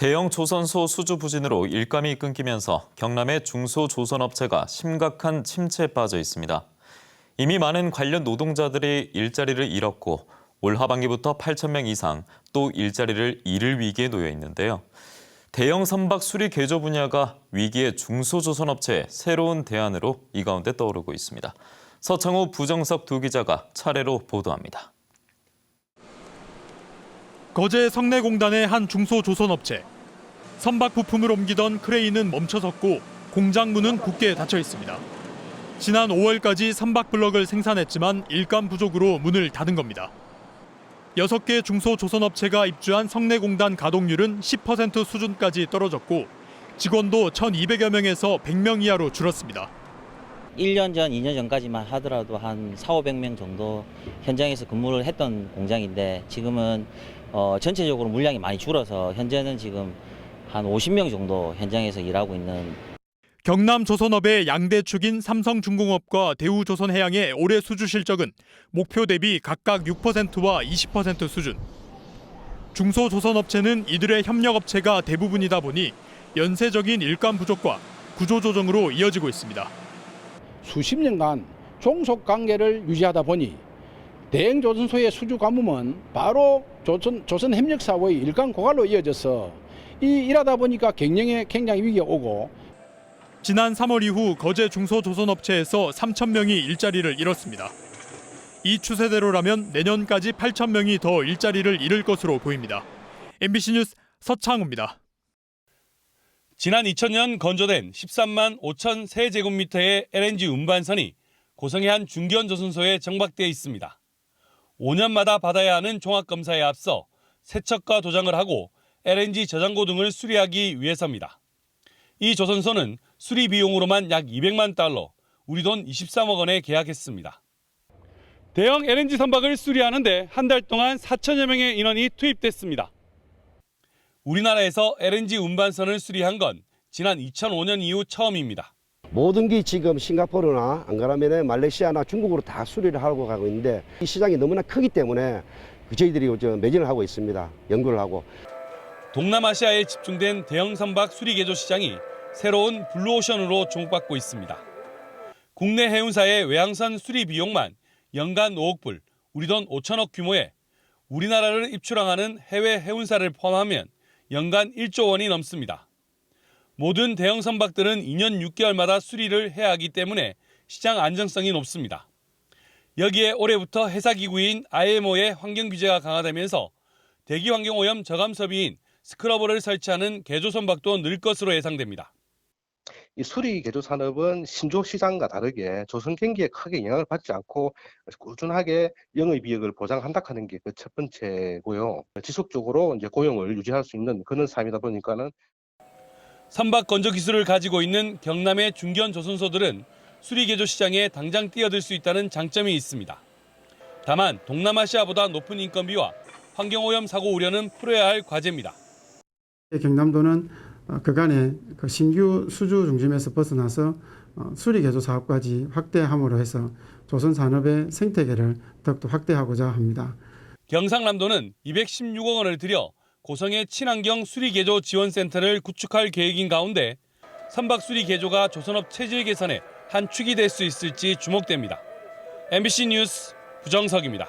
대형 조선소 수주 부진으로 일감이 끊기면서 경남의 중소조선업체가 심각한 침체에 빠져 있습니다. 이미 많은 관련 노동자들이 일자리를 잃었고 올 하반기부터 8,000명 이상 또 일자리를 잃을 위기에 놓여 있는데요. 대형 선박 수리 개조 분야가 위기의 중소조선업체의 새로운 대안으로 이 가운데 떠오르고 있습니다. 서창호, 부정석 두 기자가 차례로 보도합니다. 거제 성내공단의 한 중소조선업체. 선박 부품을 옮기던 크레인은 멈춰섰고 공장 문은 굳게 닫혀 있습니다. 지난 5월까지 선박 블럭을 생산했지만 일감 부족으로 문을 닫은 겁니다. 6개 중소조선업체가 입주한 성내공단 가동률은 10% 수준까지 떨어졌고 직원도 1,200여 명에서 100명 이하로 줄었습니다. 1년 전, 2년 전까지만 하더라도 한 400~500명 정도 현장에서 근무를 했던 공장인데 지금은 전체적으로 물량이 많이 줄어서 현재는 지금 한 50명 정도 현장에서 일하고 있는. 경남 조선업의 양대축인 삼성중공업과 대우조선해양의 올해 수주 실적은 목표 대비 각각 6%와 20% 수준. 중소조선업체는 이들의 협력업체가 대부분이다 보니 연쇄적인 일감 부족과 구조조정으로 이어지고 있습니다. 수십 년간 종속 관계를 유지하다 보니 대형조선소의 수주 가뭄은 바로 조선협력사업의 일감 고갈로 이어져서 일하다 보니까 경영에 굉장히 위기가 오고. 지난 3월 이후 거제 중소조선업체에서 3,000명이 일자리를 잃었습니다. 이 추세대로라면 내년까지 8,000명이 더 일자리를 잃을 것으로 보입니다. MBC 뉴스 서창호입니다. 지난 2000년 건조된 13만 5천 세제곱미터의 LNG 운반선이 고성의 한 중견 조선소에 정박되어 있습니다. 5년마다 받아야 하는 종합검사에 앞서 세척과 도장을 하고 LNG 저장고 등을 수리하기 위해서입니다. 이 조선소는 수리 비용으로만 약 200만 달러, 우리 돈 23억 원에 계약했습니다. 대형 LNG 선박을 수리하는데 한 달 동안 4천여 명의 인원이 투입됐습니다. 우리나라에서 LNG 운반선을 수리한 건 지난 2005년 이후 처음입니다. 모든 게 지금 싱가포르나 안 그러면 말레이시아나 중국으로 다 수리를 하고 가고 있는데 이 시장이 너무나 크기 때문에 저희들이 매진을 하고 있습니다. 연구를 하고. 동남아시아에 집중된 대형 선박 수리 개조 시장이 새로운 블루오션으로 주목받고 있습니다. 국내 해운사의 외항선 수리 비용만 연간 5억 불, 우리 돈 5천억 규모에 우리나라를 입출항하는 해외 해운사를 포함하면 연간 1조 원이 넘습니다. 모든 대형 선박들은 2년 6개월마다 수리를 해야 하기 때문에 시장 안정성이 높습니다. 여기에 올해부터 회사기구인 IMO의 환경 규제가 강화되면서 대기환경오염 저감 설비인 스크러버를 설치하는 개조 선박도 늘 것으로 예상됩니다. 이 수리 개조 산업은 신조 시장과 다르게 조선 경기에 크게 영향을 받지 않고 꾸준하게 영업이익을 보장한다 하는 게 그 첫 번째고요. 지속적으로 고용을 유지할 수 있는 그런 삶이다 보니까는. 선박 건조 기술을 가지고 있는 경남의 중견 조선소들은 수리 개조 시장에 당장 뛰어들 수 있다는 장점이 있습니다. 다만 동남아시아보다 높은 인건비와 환경오염 사고 우려는 풀어야 할 과제입니다. 경남도는 그간의 신규 수주 중심에서 벗어나서 수리 개조 사업까지 확대함으로 해서 조선 산업의 생태계를 더욱더 확대하고자 합니다. 경상남도는 216억 원을 들여 고성의 친환경 수리 개조 지원센터를 구축할 계획인 가운데 선박 수리 개조가 조선업 체질 개선의 한 축이 될 수 있을지 주목됩니다. MBC 뉴스 부정석입니다.